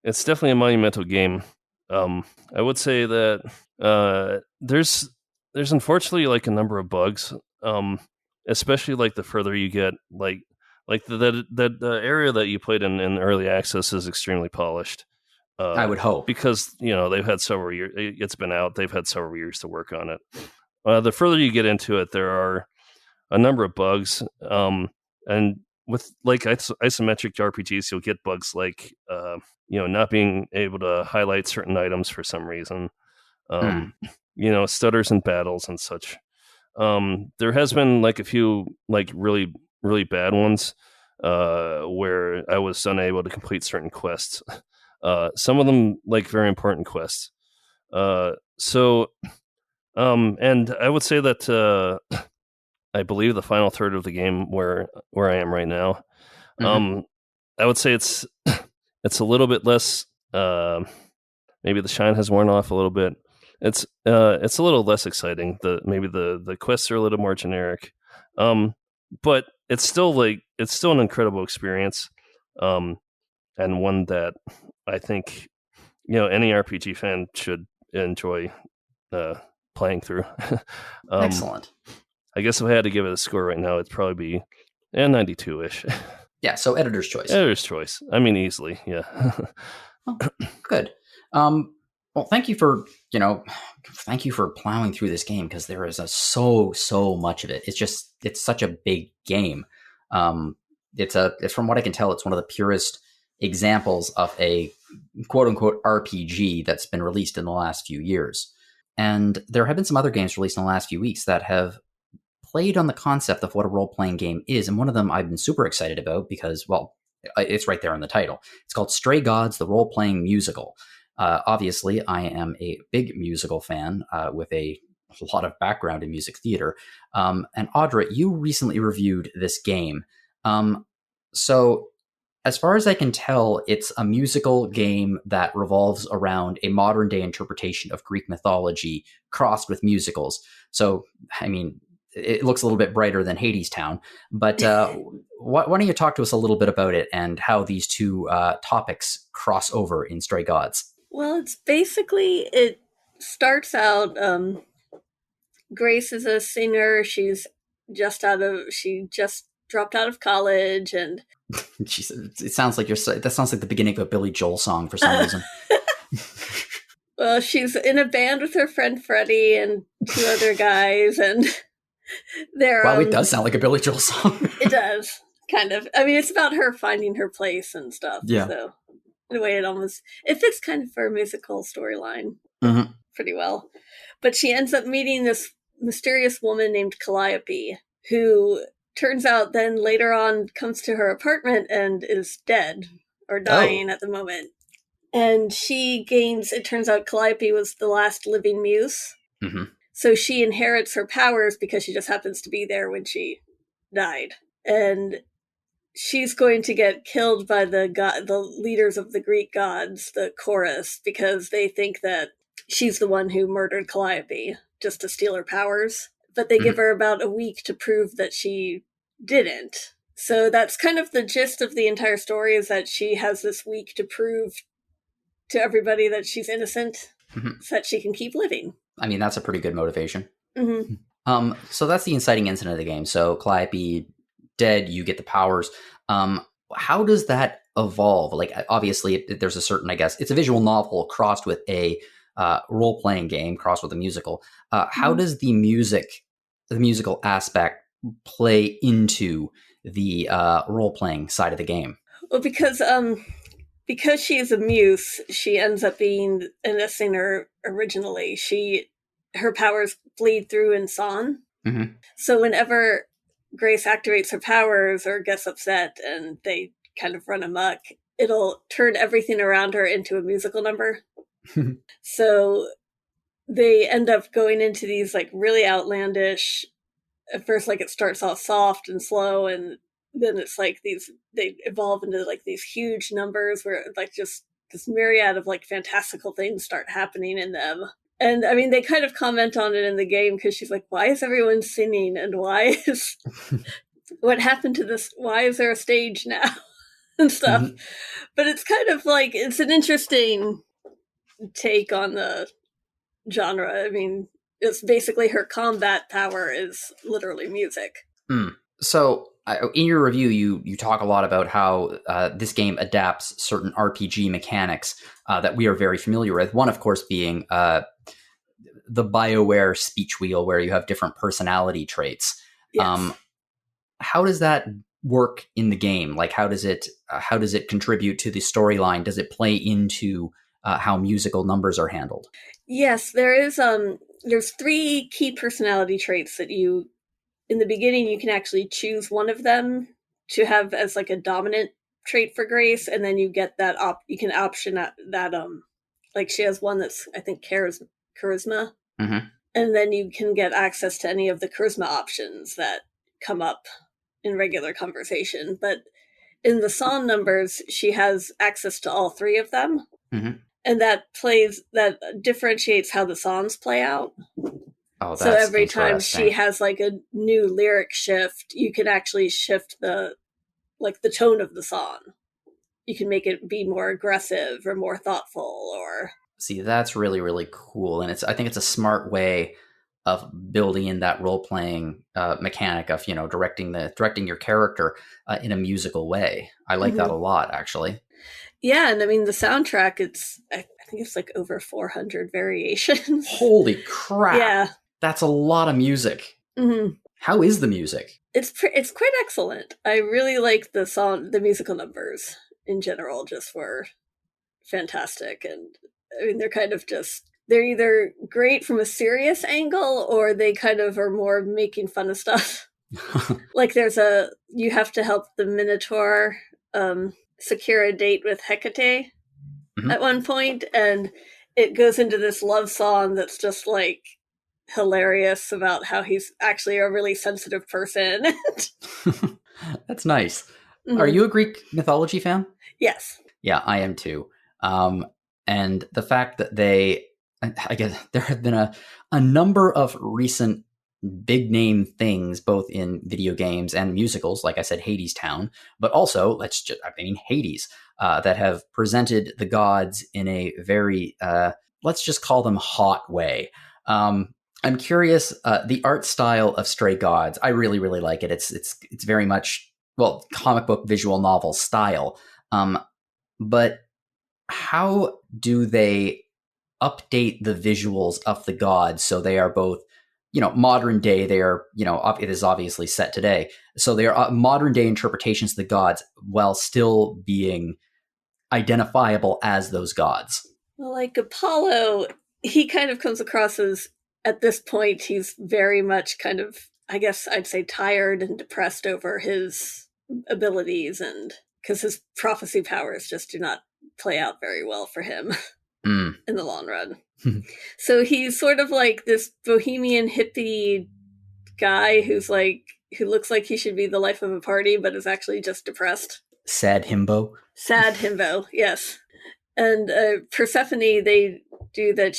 definitely a monumental game. I would say that there's unfortunately like a number of bugs. Especially like the further you get, like the area that you played in early access is extremely polished. I would hope, because they've had several years. It's been out. They've had several years to work on it. The further you get into it, there are a number of bugs. And with like isometric RPGs, you'll get bugs like not being able to highlight certain items for some reason. Stutters in battles and such. There has been like a few like really, really bad ones where I was unable to complete certain quests. Some of them like very important quests. And I would say that I believe the final third of the game where I am right now, I would say it's a little bit less. Maybe the shine has worn off a little bit. It's a little less exciting. Maybe the quests are a little more generic, but it's still an incredible experience, and one that I think any RPG fan should enjoy playing through. Excellent. I guess if I had to give it a score right now, it'd probably be 92-ish. Yeah, so editor's choice. Editor's choice. I mean, easily, yeah. Oh, good. Well, thank you for plowing through this game, because there is so much of it. It's such a big game. It's from what I can tell, it's one of the purest examples of a quote unquote RPG that's been released in the last few years. And there have been some other games released in the last few weeks that have played on the concept of what a role-playing game is. And one of them I've been super excited about because, well, it's right there in the title. It's called Stray Gods, the Roleplaying Musical. Obviously, I am a big musical fan with a lot of background in music theater. And Audra, you recently reviewed this game. So as far as I can tell, it's a musical game that revolves around a modern day interpretation of Greek mythology crossed with musicals. So, I mean, it looks a little bit brighter than Hadestown, but why don't you talk to us a little bit about it and how these two topics cross over in Stray Gods? Well, it starts out, Grace is a singer. She just dropped out of college, and it sounds like that sounds like the beginning of a Billy Joel song for some reason. Well, she's in a band with her friend Freddie and two other guys, and they're wow, it does sound like a Billy Joel song. It does, kind of. I mean, it's about her finding her place and stuff. Yeah. So in a way, it fits kind of for a musical storyline pretty well. But she ends up meeting this mysterious woman named Calliope, who turns out then later on comes to her apartment and is dead or dying at the moment. And it turns out Calliope was the last living muse. Mm-hmm. So she inherits her powers because she just happens to be there when she died. And she's going to get killed by the leaders of the Greek gods, the chorus, because they think that she's the one who murdered Calliope just to steal her powers. But they give her about a week to prove that she didn't. So that's kind of the gist of the entire story, is that she has this week to prove to everybody that she's innocent so that she can keep living. I mean, that's a pretty good motivation. Mm-hmm. So that's the inciting incident of the game. So Calliope dead, you get the powers. How does that evolve? Like, obviously, there's a certain, I guess, it's a visual novel crossed with a role-playing game, crossed with a musical. How does the musical aspect play into the role-playing side of the game? Well, because she is a muse, she ends up being a singer originally. Her powers bleed through in song. Mm-hmm. So whenever Grace activates her powers or gets upset and they kind of run amok, it'll turn everything around her into a musical number. So they end up going into these like really outlandish, at first like it starts off soft and slow, and then it's like they evolve into like these huge numbers where like just this myriad of like fantastical things start happening in them. And I mean, they kind of comment on it in the game because she's like, why is everyone singing? And why is, what happened to this? Why is there a stage now? And stuff. Mm-hmm. But it's kind of like, it's an interesting take on the genre. I mean, it's basically her combat power is literally music. So in your review, you talk a lot about how this game adapts certain RPG mechanics that we are very familiar with. One, of course, being the BioWare speech wheel, where you have different personality traits. Yes. How does that work in the game? Like, how does it contribute to the storyline? Does it play into how musical numbers are handled? Yes, there is. There's 3 key personality traits that you, in the beginning, you can actually choose one of them to have as like a dominant trait for Grace, and then you get that you can option that like she has one that's, I think, charisma. Mm-hmm. And then you can get access to any of the charisma options that come up in regular conversation. But in the song numbers, she has access to all 3 of them. Mm-hmm. And that differentiates how the songs play out. Oh, that's so every time she has like a new lyric shift, you can actually shift the tone of the song. You can make it be more aggressive or more thoughtful, or... See, that's really, really cool. And I think it's a smart way of building in that role-playing mechanic of, directing your character in a musical way. I like that a lot, actually. Yeah, and I mean, the soundtrack, I think it's like over 400 variations. Holy crap. Yeah. That's a lot of music. Mm-hmm. How is the music? It's quite excellent. I really like the musical numbers in general just were fantastic. And I mean, they're either great from a serious angle or they kind of are more making fun of stuff. Like you have to help the Minotaur secure a date with Hecate at one point, and it goes into this love song that's just like hilarious about how he's actually a really sensitive person. That's nice. Are you a Greek mythology fan? Yes. Yeah, I am too. And the fact that I guess there have been a number of recent big name things, both in video games and musicals, like I said, Hades Town, but also Hades, that have presented the gods in a very, let's just call them hot way. I'm curious, the art style of Stray Gods, I really, really like it. It's very much, comic book visual novel style. But how do they update the visuals of the gods so they are both, modern day? They are, it is obviously set today. So they are modern day interpretations of the gods while still being identifiable as those gods. Well, like Apollo, he kind of comes across as, at this point, he's very much kind of, I guess I'd say, tired and depressed over his abilities, and because his prophecy powers just do not play out very well for him in the long run. So he's sort of like this bohemian hippie guy who looks like he should be the life of a party, but is actually just depressed. Sad himbo, yes. And Persephone, they do that.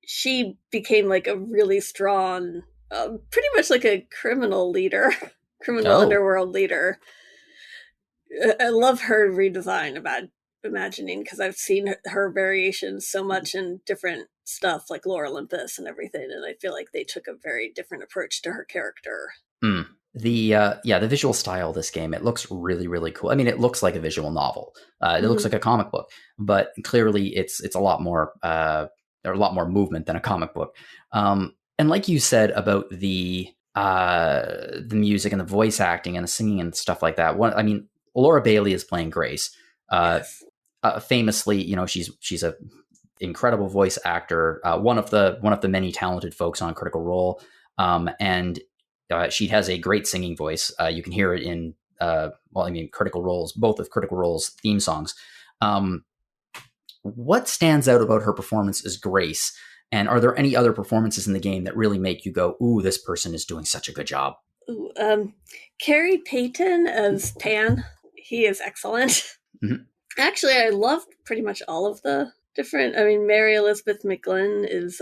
She became like a really strong, pretty much like a criminal underworld leader. I love her redesign about imagining, because I've seen her variations so much in different stuff like Lore Olympus and everything, and I feel like they took a very different approach to her character. The visual style of this game, it looks really, really cool. I mean, it looks like a visual novel. It looks like a comic book, but clearly it's a lot more movement than a comic book. And like you said about the music and the voice acting and the singing and stuff like that. Laura Bailey is playing Grace. Yes. Famously, she's a incredible voice actor. One of the many talented folks on Critical Role, and she has a great singing voice. You can hear it in Critical Role's, both of Critical Role's theme songs. What stands out about her performance as Grace? And are there any other performances in the game that really make you go, "Ooh, this person is doing such a good job"? Ooh, Carrie Payton as Pan. He is excellent. Mhm. Actually, I loved pretty much all of the different. I mean, Mary Elizabeth McGlynn is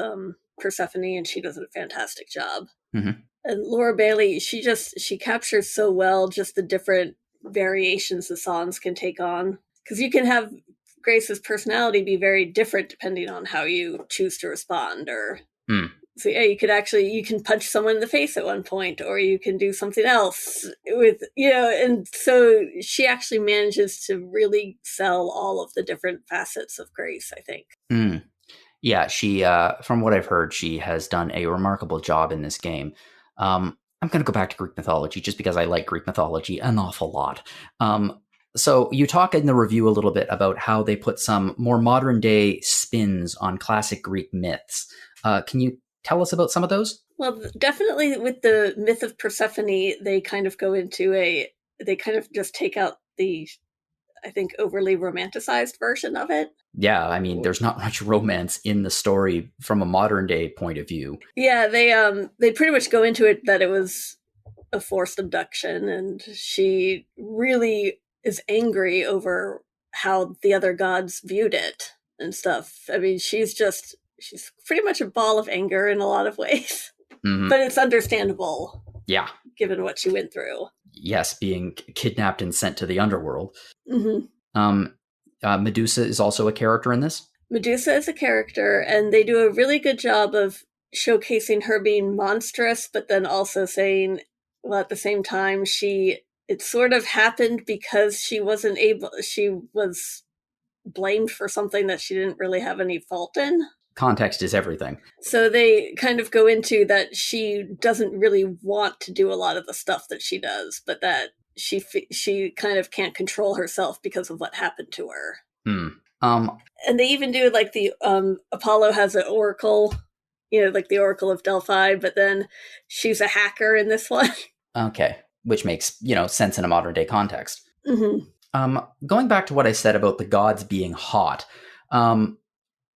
Persephone, and she does a fantastic job. Mhm. And Laura Bailey, she captures so well just the different variations the songs can take on. Because you can have Grace's personality be very different depending on how you choose to respond. So yeah, you can punch someone in the face at one point, or you can do something else with, and so she actually manages to really sell all of the different facets of Grace, I think. Yeah, she, from what I've heard, she has done a remarkable job in this game. I'm going to go back to Greek mythology just because I like Greek mythology an awful lot. So you talk in the review a little bit about how they put some more modern day spins on classic Greek myths. Can you tell us about some of those? Well, definitely with the myth of Persephone, they kind of just take out the, I think, overly romanticized version of it. Yeah, I mean, there's not much romance in the story from a modern day point of view. Yeah, they pretty much go into it that it was a forced abduction, and she really is angry over how the other gods viewed it and stuff. I mean, she's pretty much a ball of anger in a lot of ways. Mm-hmm. But it's understandable. Yeah. Given what she went through. Yes, being kidnapped and sent to the underworld. Mm-hmm. Medusa is also a character in this? Medusa is a character, and they do a really good job of showcasing her being monstrous, but then also saying, well, at the same time, it sort of happened because she was blamed for something that she didn't really have any fault in. Context is everything. So they kind of go into that she doesn't really want to do a lot of the stuff that she does, but that she kind of can't control herself because of what happened to her. And they even do like the Apollo has an oracle, like the Oracle of Delphi, but then she's a hacker in this one. Okay, which makes sense in a modern day context. Mm-hmm. Going back to what I said about the gods being hot,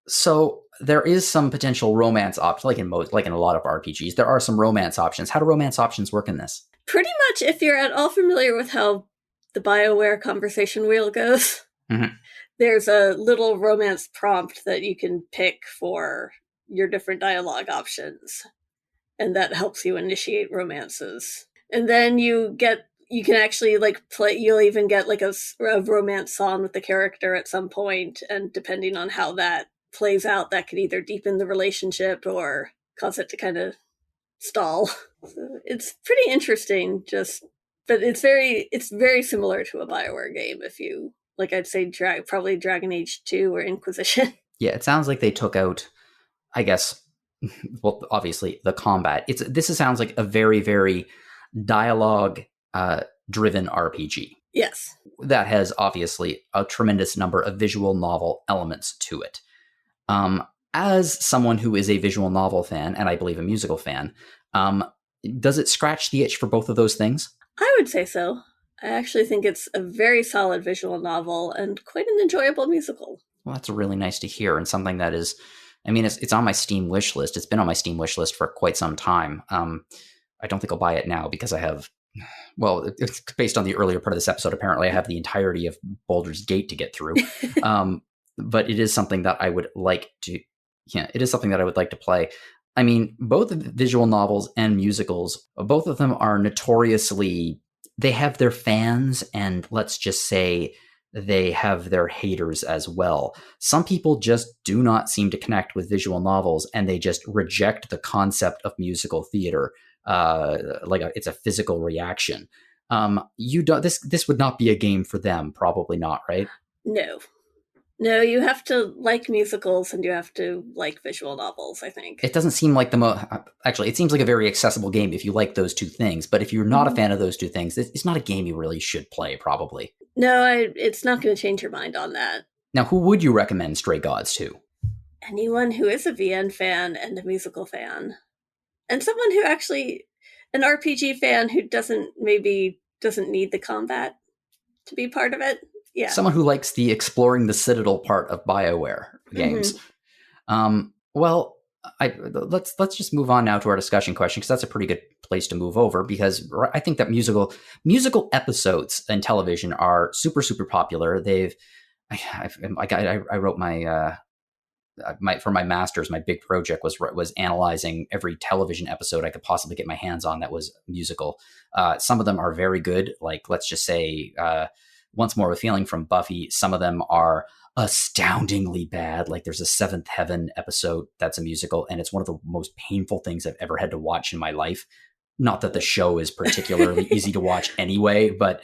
so there is some potential romance options, like in a lot of RPGs. There are some romance options. How do romance options work in this? Pretty much, if you're at all familiar with how the BioWare conversation wheel goes, there's a little romance prompt that you can pick for your different dialogue options, and that helps you initiate romances. And then you can actually play. You'll even get like a romance song with the character at some point, and depending on how that plays out, that could either deepen the relationship or cause it to kind of stall. So it's pretty interesting, but it's very similar to a BioWare game. If you I'd say probably Dragon Age 2 or Inquisition. Yeah, it sounds like they took out, I guess, well, obviously the combat. This sounds like a very, very dialogue driven RPG. Yes. That has obviously a tremendous number of visual novel elements to it. As someone who is a visual novel fan, and I believe a musical fan, does it scratch the itch for both of those things? I would say so. I actually think it's a very solid visual novel and quite an enjoyable musical. Well, that's really nice to hear, and something that is, I mean, it's on my Steam wish list. It's been on my Steam wish list for quite some time. I don't think I'll buy it now because I have, well, it's based on the earlier part of this episode. Apparently, I have the entirety of Baldur's Gate to get through. But it is something that I would like to, play. I mean, both visual novels and musicals, both of them are notoriously, they have their fans, and let's just say they have their haters as well. Some people just do not seem to connect with visual novels, and they just reject the concept of musical theater. It's a physical reaction. This would not be a game for them. Probably not, right? No, you have to like musicals and you have to like visual novels, I think. It doesn't seem like actually, it seems like a very accessible game if you like those two things. But if you're not a fan of those two things, it's not a game you really should play, probably. No, it's not going to change your mind on that. Now, who would you recommend Stray Gods to? Anyone who is a VN fan and a musical fan. And someone who actually, an RPG fan who doesn't need the combat to be part of it. Yeah. Someone who likes the exploring the Citadel part of BioWare games. Well, let's just move on now to our discussion question, because that's a pretty good place to move over, because I think that musical episodes in television are super, super popular. I wrote for my master's, my big project was analyzing every television episode I could possibly get my hands on that was musical. Some of them are very good. Like, let's just say, Once More with Feeling from Buffy. Some of them are astoundingly bad. Like, there's a Seventh Heaven episode that's a musical, and it's one of the most painful things I've ever had to watch in my life. Not that the show is particularly easy to watch anyway, but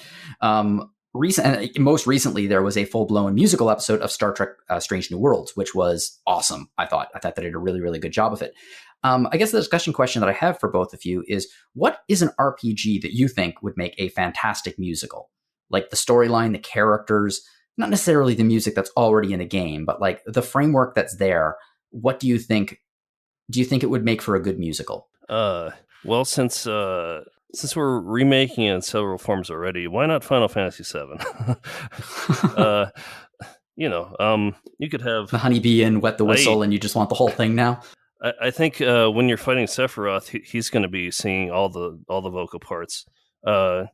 most recently, there was a full-blown musical episode of Star Trek Strange New Worlds, which was awesome. I thought they did a really, really good job of it. I guess the discussion question that I have for both of you is, what is an RPG that you think would make a fantastic musical? Like the storyline, the characters, not necessarily the music that's already in the game, but like the framework that's there. What do you think? Do you think it would make for a good musical? Well, since we're remaking it in several forms already, why not Final Fantasy VII? You could have the honeybee and wet the whistle, and you just want the whole thing now. I think when you're fighting Sephiroth, he's going to be singing all the vocal parts. I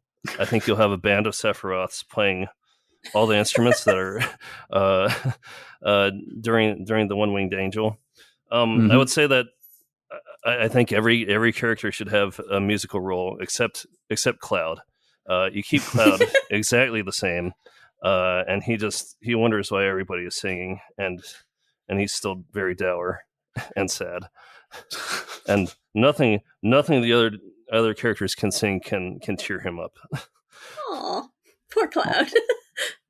think you'll have a band of Sephiroths playing all the instruments that are during the One-Winged Angel. I would say that I think every character should have a musical role except Cloud. You keep Cloud exactly the same, and he wonders why everybody is singing, and he's still very dour and sad, and nothing the other characters can sing can cheer him up. Aw, poor Cloud.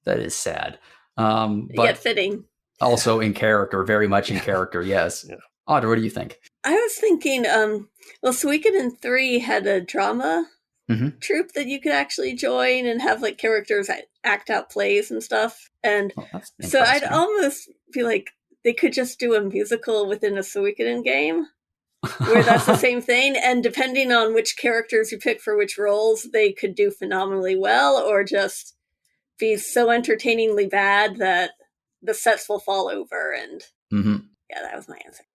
That is sad, but yet fitting. Also in character, very much in character. Yes. Yeah. Audra, what do you think? I was thinking, Suikoden 3 had a drama troupe that you could actually join and have like characters act out plays and stuff. And so I'd almost feel like they could just do a musical within a Suikoden game where that's the same thing. And depending on which characters you pick for which roles, they could do phenomenally well or just be so entertainingly bad that the sets will fall over. And yeah, that was my answer.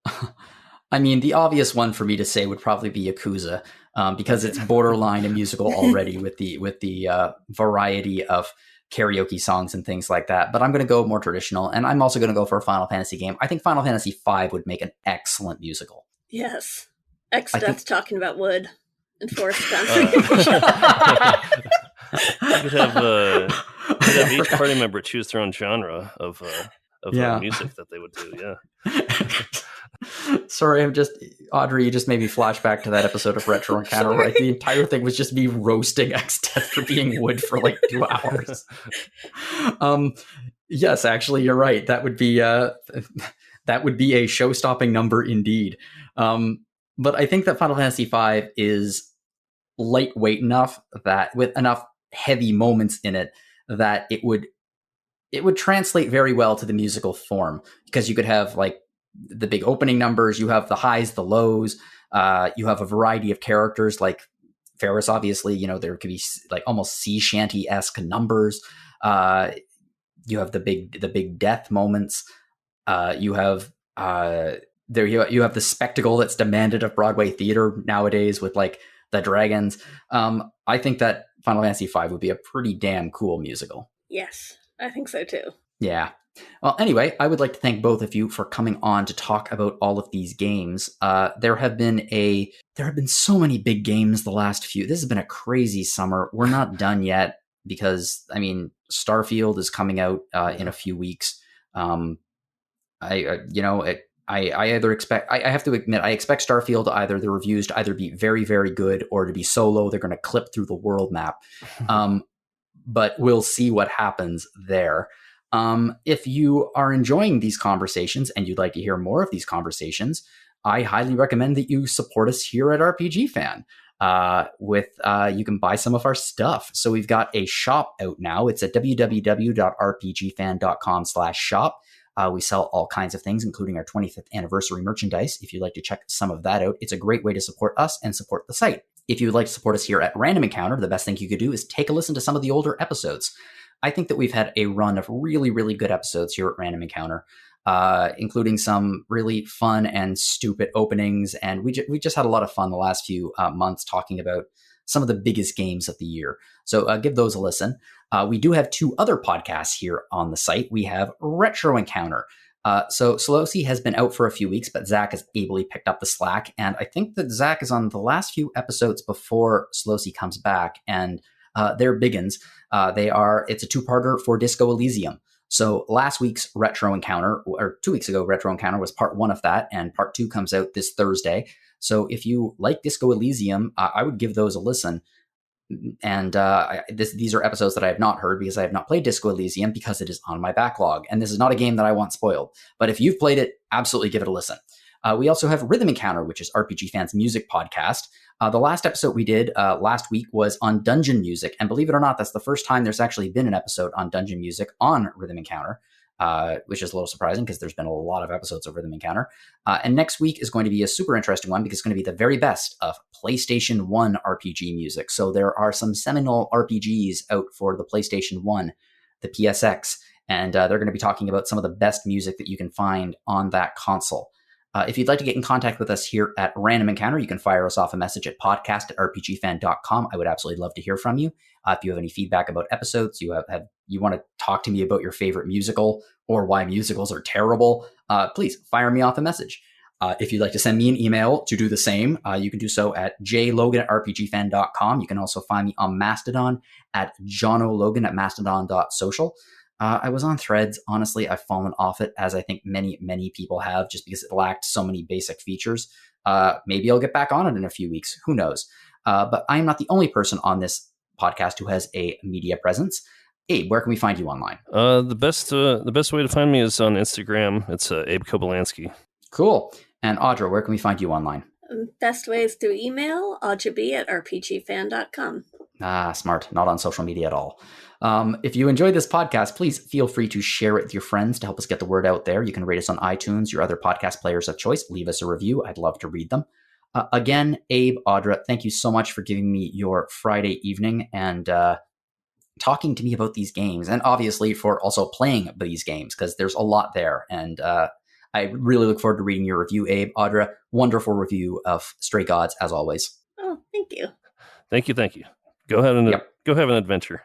I mean, the obvious one for me to say would probably be Yakuza, because it's borderline a musical already with the variety of karaoke songs and things like that. But I'm going to go more traditional, and I'm also going to go for a Final Fantasy game. I think Final Fantasy V would make an excellent musical. Yes. X-Death talking about wood and Forrest Gump. You could have each party member choose their own genre of music that they would do. Yeah. Sorry, Audrey, you just made me flash back to that episode of Retro Encounter, right? The entire thing was just me roasting X-Death for being wood for like 2 hours. Yes, actually, you're right. That would be a show-stopping number indeed. But I think that Final Fantasy V is lightweight enough that with enough heavy moments in it that it would translate very well to the musical form, because you could have like the big opening numbers, you have the highs, the lows, you have a variety of characters like Ferris, obviously, there could be like almost sea shanty-esque numbers. You have the big death moments. You have the spectacle that's demanded of Broadway theater nowadays with like the dragons. I think that Final Fantasy V would be a pretty damn cool musical. Yes, I think so too. Yeah. Well, anyway, I would like to thank both of you for coming on to talk about all of these games. There have been so many big games the last few. This has been a crazy summer. We're not done yet because, I mean, Starfield is coming out in a few weeks. I have to admit, I expect Starfield the reviews to either be very, very good or to be so low they're going to clip through the world map. But we'll see what happens there. If you are enjoying these conversations and you'd like to hear more of these conversations, I highly recommend that you support us here at RPG Fan. You can buy some of our stuff. So we've got a shop out now. It's at www.rpgfan.com/shop. We sell all kinds of things, including our 25th anniversary merchandise. If you'd like to check some of that out, it's a great way to support us and support the site. If you would like to support us here at Random Encounter, the best thing you could do is take a listen to some of the older episodes. I think that we've had a run of really, really good episodes here at Random Encounter. including some really fun and stupid openings. And we just had a lot of fun the last few months talking about some of the biggest games of the year. So give those a listen. We do have 2 other podcasts here on the site. We have Retro Encounter. So Slosi has been out for a few weeks, but Zach has ably picked up the slack. And I think that Zach is on the last few episodes before Slosi comes back. And they're biggins. It's a 2-parter for Disco Elysium. So last week's Retro Encounter, or 2 weeks ago, Retro Encounter was part 1 of that, and part 2 comes out this Thursday. So if you like Disco Elysium, I would give those a listen. And these are episodes that I have not heard because I have not played Disco Elysium because it is on my backlog. And this is not a game that I want spoiled. But if you've played it, absolutely give it a listen. We also have Rhythm Encounter, which is RPG Fans' music podcast. The last episode we did last week was on dungeon music. And believe it or not, that's the first time there's actually been an episode on dungeon music on Rhythm Encounter, which is a little surprising because there's been a lot of episodes of Rhythm Encounter. And next week is going to be a super interesting one because it's going to be the very best of PlayStation 1 RPG music. So there are some seminal RPGs out for the PlayStation 1, the PSX, and they're going to be talking about some of the best music that you can find on that console. If you'd like to get in contact with us here at Random Encounter, you can fire us off a message at podcast@rpgfan.com. I would absolutely love to hear from you. If you have any feedback about episodes, you want to talk to me about your favorite musical or why musicals are terrible, please fire me off a message. If you'd like to send me an email to do the same, you can do so at jlogan@rpgfan.com. You can also find me on Mastodon at jonologan at mastodon.social. I was on Threads. Honestly, I've fallen off it, as I think many, many people have, just because it lacked so many basic features. Maybe I'll get back on it in a few weeks. Who knows? But I am not the only person on this podcast who has a media presence. Abe, where can we find you online? The best way to find me is on Instagram. It's Abe Kobylanski. Cool. And Audra, where can we find you online? Best way is through email, audrab@rpgfan.com. Smart. Not on social media at all. If you enjoyed this podcast, please feel free to share it with your friends to help us get the word out there. You can rate us on iTunes, your other podcast players of choice. Leave us a review. I'd love to read them. Again, Abe, Audra, thank you so much for giving me your Friday evening and talking to me about these games, and obviously for also playing these games, because there's a lot there. And I really look forward to reading your review, Abe. Audra, wonderful review of Stray Gods, as always. Oh, thank you. Thank you. Go have an adventure.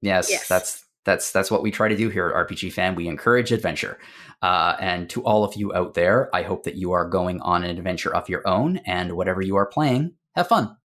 Yes, that's what we try to do here at RPG Fan. We encourage adventure. And to all of you out there, I hope that you are going on an adventure of your own, and whatever you are playing, have fun.